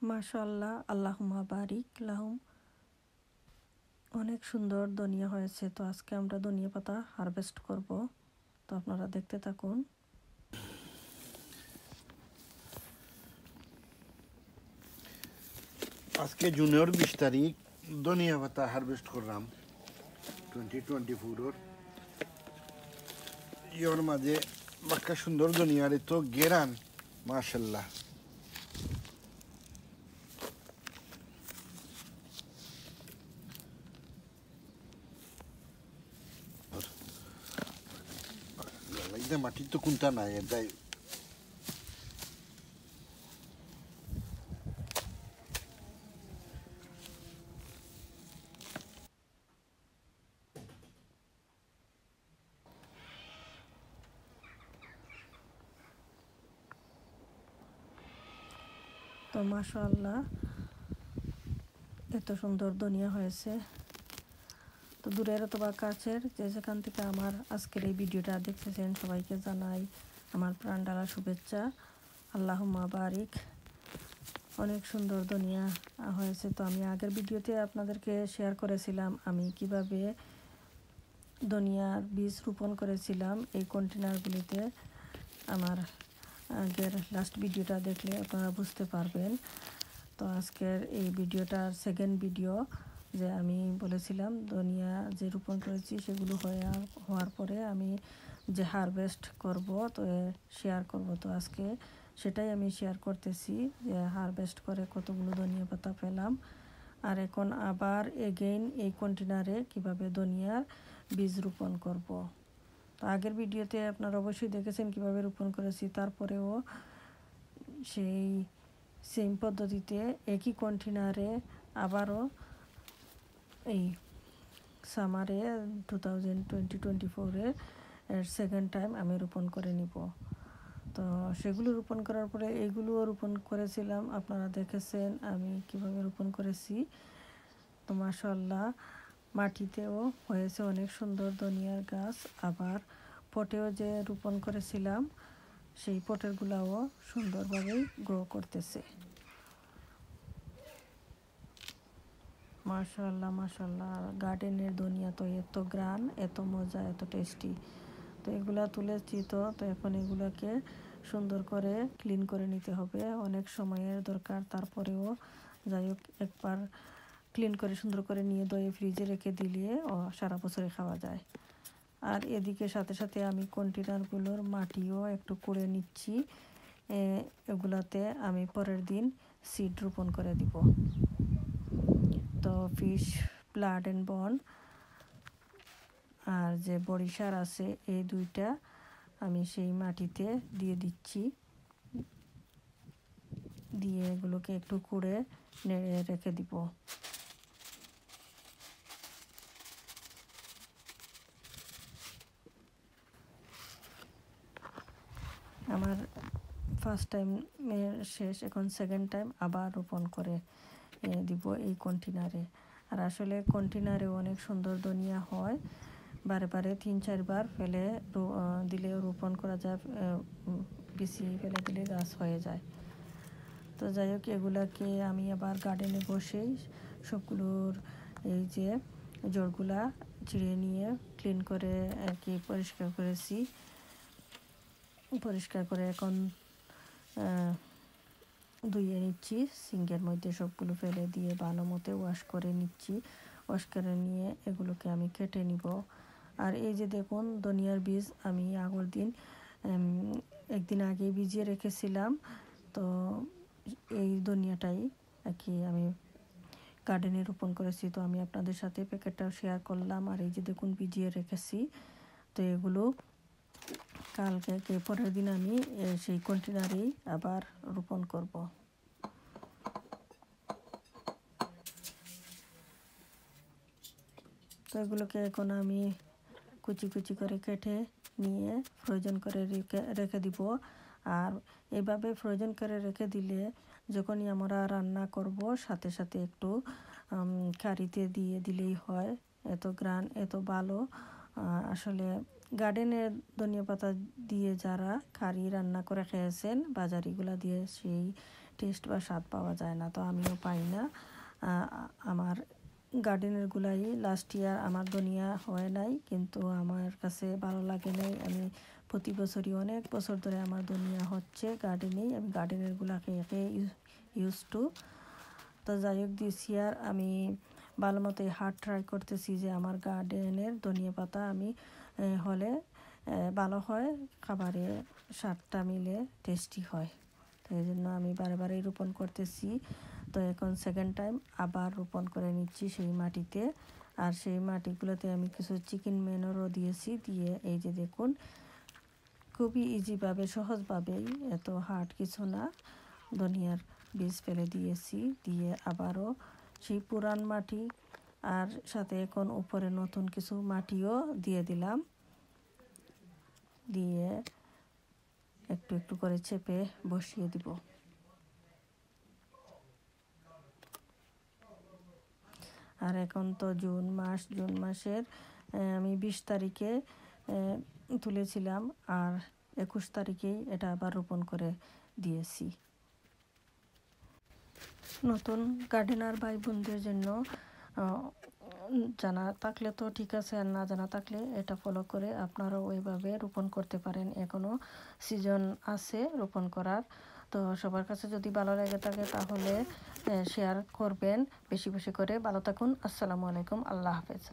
মাশাআল্লাহ, আল্লাহুম্মা বারিক লাহুম। অনেক সুন্দর ধনিয়া হয়েছে। তো আজকে আমরা ধনিয়া পাতা হারভেস্ট করব। তো আপনারা দেখতে থাকুন। আজকে জুনের 20 তারিখ ধনিয়া পাতা হারভেস্ট করলাম 2024 ইয়র মাঝে বাক্কা সুন্দর ধনিয়ার তো গেরান মাশাল্লাহ। মাটির তো কোনটা নাই তাই তো মাশাআল্লাহ, এত সুন্দর ধনিয়া হয়েছে। তো দূরের অথবা কাছের যে যেখান থেকে আমার আজকের এই ভিডিওটা দেখতেছেন সবাইকে জানাই আমার প্রাণ ঢালা শুভেচ্ছা। আল্লাহুম্মা বারিক। অনেক সুন্দর ধনিয়া হয়েছে। তো আমি আগের ভিডিওতে আপনাদেরকে শেয়ার করেছিলাম আমি কিভাবে ধনিয়ার বীজ রোপণ করেছিলাম এই কন্টেনারগুলিতে। আমার আগের লাস্ট ভিডিওটা দেখলে আপনারা বুঝতে পারবেন। তো আজকের এই ভিডিওটার সেকেন্ড ভিডিও, যে আমি বলেছিলাম ধনিয়া যে রোপণ করেছি সেগুলো হওয়ার পরে আমি যে হারভেস্ট করব তো শেয়ার করব। তো আজকে সেটাই আমি শেয়ার করতেছি, যে হারভেস্ট করে কতগুলো ধনিয়া পাতা পেলাম। আর এখন আবার এগেইন এই কন্টেনারে কিভাবে ধনিয়ার বীজ রোপণ করব। তো আগের ভিডিওতে আপনারা অবশ্যই দেখেছেন কিভাবে রোপণ করেছি। তারপরেও সেই সেম পদ্ধতিতে একই কন্টেনারে আবারও এই সামারে 2024-এ সেকেন্ড টাইম আমি রোপণ করে নিব। তো সেগুলো রোপণ করার পরে এইগুলোও রোপণ করেছিলাম, আপনারা দেখেছেন আমি কিভাবে রোপণ করেছি। তো মাশাআল্লাহ, মাটিতেও হয়েছে অনেক সুন্দর ধনিয়ার গাছ। আবার পটেও যে রোপণ করেছিলাম সেই পটেরগুলাও সুন্দরভাবেই গ্রো করতেছে। মাশাআল্লাহ মাশাআল্লাহ, গার্ডেনের ধনিয়া তো এত গ্রান, এত মজা, এত টেস্টি। তো এগুলা তুলেছি। তো এখন এগুলোকে সুন্দর করে ক্লিন করে নিতে হবে, অনেক সময়ের দরকার। তারপরেও যাই হোক, একবার ক্লিন করে সুন্দর করে নিয়ে দয়ে ফ্রিজে রেখে দিলে সারা বছরে খাওয়া যায়। আর এদিকে সাথে সাথে আমি কন্টেনারগুলোর মাটিও একটু করে নিচ্ছি। এগুলাতে আমি পরের দিন সিড রোপণ করে দিব। তো ফিশ ব্লাড অ্যান্ড বন আর যে বড়িসার আছে এই দুইটা আমি সেই মাটিতে দিয়ে দিচ্ছি, দিয়ে এগুলোকে একটু কুড়ে নেড়ে রেখে দিব। আমার ফার্স্ট টাইম শেষ, এখন সেকেন্ড টাইম আবার রোপণ করে দিব এই কন্টেনারে। আর আসলে কন্টেনারে অনেক সুন্দর ধনিয়া হয়, বারে বারে 3-4 বার ফেলে দিলে রোপণ করা যায়, বিচি ফেলে দিলে গাছ হয়ে যায়। তো যাই হোক, এগুলাকে আমি আবার গার্ডেনে বসেই সবগুলোর এই যে জড়গুলা ছিঁড়ে নিয়ে ক্লিন করে আর কি পরিষ্কার করেছি। পরিষ্কার করে এখন ধুয়ে নিচ্ছি, সিঙ্কের মধ্যে সবগুলো ফেলে দিয়ে ভালো মতো ওয়াশ করে নিচ্ছি। ওয়াশ করে নিয়ে এগুলোকে আমি কেটে নিব। আর এই যে দেখুন, ধনিয়ার বীজ আমি আগের দিন একদিন আগে ভিজিয়ে রেখেছিলাম। তো এই ধনিয়াটাই আর কি আমি গার্ডেনে রোপণ করেছি। তো আমি আপনাদের সাথে প্যাকেটটাও শেয়ার করলাম। আর এই যে দেখুন, ভিজিয়ে রেখেছি। তো এগুলো কালকে পরের দিন আমি সেই কন্টেনারেই আবার রোপণ করব। তো এগুলোকে এখন আমি কুচি কুচি করে কেটে নিয়ে ফ্রোজেন করে রেখে দিব। আর এভাবে ফ্রোজেন করে রেখে দিলে যখনই আমরা রান্না করব সাথে সাথে একটু কারিতে দিয়ে দিলেই হয়। এত গ্রান, এত ভালো। আসলে গার্ডেনের ধনিয়া পাতা দিয়ে যারা কারি রান্না করে খেয়েছেন, বাজারিগুলা দিয়ে সেই টেস্ট বা স্বাদ পাওয়া যায় না, তো আমিও পাই না। আমার গার্ডেনের গুলাই লাস্ট ইয়ার আমার ধনিয়া হয় নাই, কিন্তু আমার কাছে ভালো লাগে নাই। আমি প্রতি বছরই অনেক বছর ধরে আমার ধনিয়া হচ্ছে গার্ডেনেই, আমি গার্ডেনের গুলা খেয়ে ইউজ টু। তো যাই হোক, দিস ইয়ার আমি ভালো মতোই হার্ড ট্রাই করতেছি যে আমার গার্ডেনের ধনিয়া পাতা আমি হলে ভালো হয়, খাবারে স্বাদটা মিলে টেস্টি হয়। তো এই জন্য আমি বারে রোপণ করতেছি। তো এখন সেকেন্ড টাইম আবার রোপণ করে নিচ্ছি সেই মাটিতে। আর সেই মাটিগুলোতে আমি কিছু চিকেন ম্যানুরও দিয়েছি, দিয়ে এই যে দেখুন খুবই ইজিভাবে সহজভাবেই, এত হার্ড কিছু না, ধনিয়ার বীজ ফেলে দিয়েছি। দিয়ে আবারও সেই পুরান মাটি আর সাথে এখন উপরে নতুন কিছু মাটিও দিয়ে দিলাম, দিয়ে একটু একটু করে চেপে বসিয়ে দিব। আর এখন তো জুন মাসের আমি 20 তারিখে তুলেছিলাম, আর 21 তারিখেই এটা আবার রোপণ করে দিয়েছি। নতুন গার্ডেনার ভাই বোনদের জন্য জানা থাকলে তো ঠিক আছে, আর না জানা থাকলে এটা ফলো করে আপনারাও ওইভাবে রোপণ করতে পারেন। এখনও সিজন আছে রোপণ করার। তো সবার কাছে যদি ভালো লেগে থাকে তাহলে শেয়ার করবেন বেশি বেশি করে। ভালো থাকুন, আসসালামু আলাইকুম, আল্লাহ হাফেজ।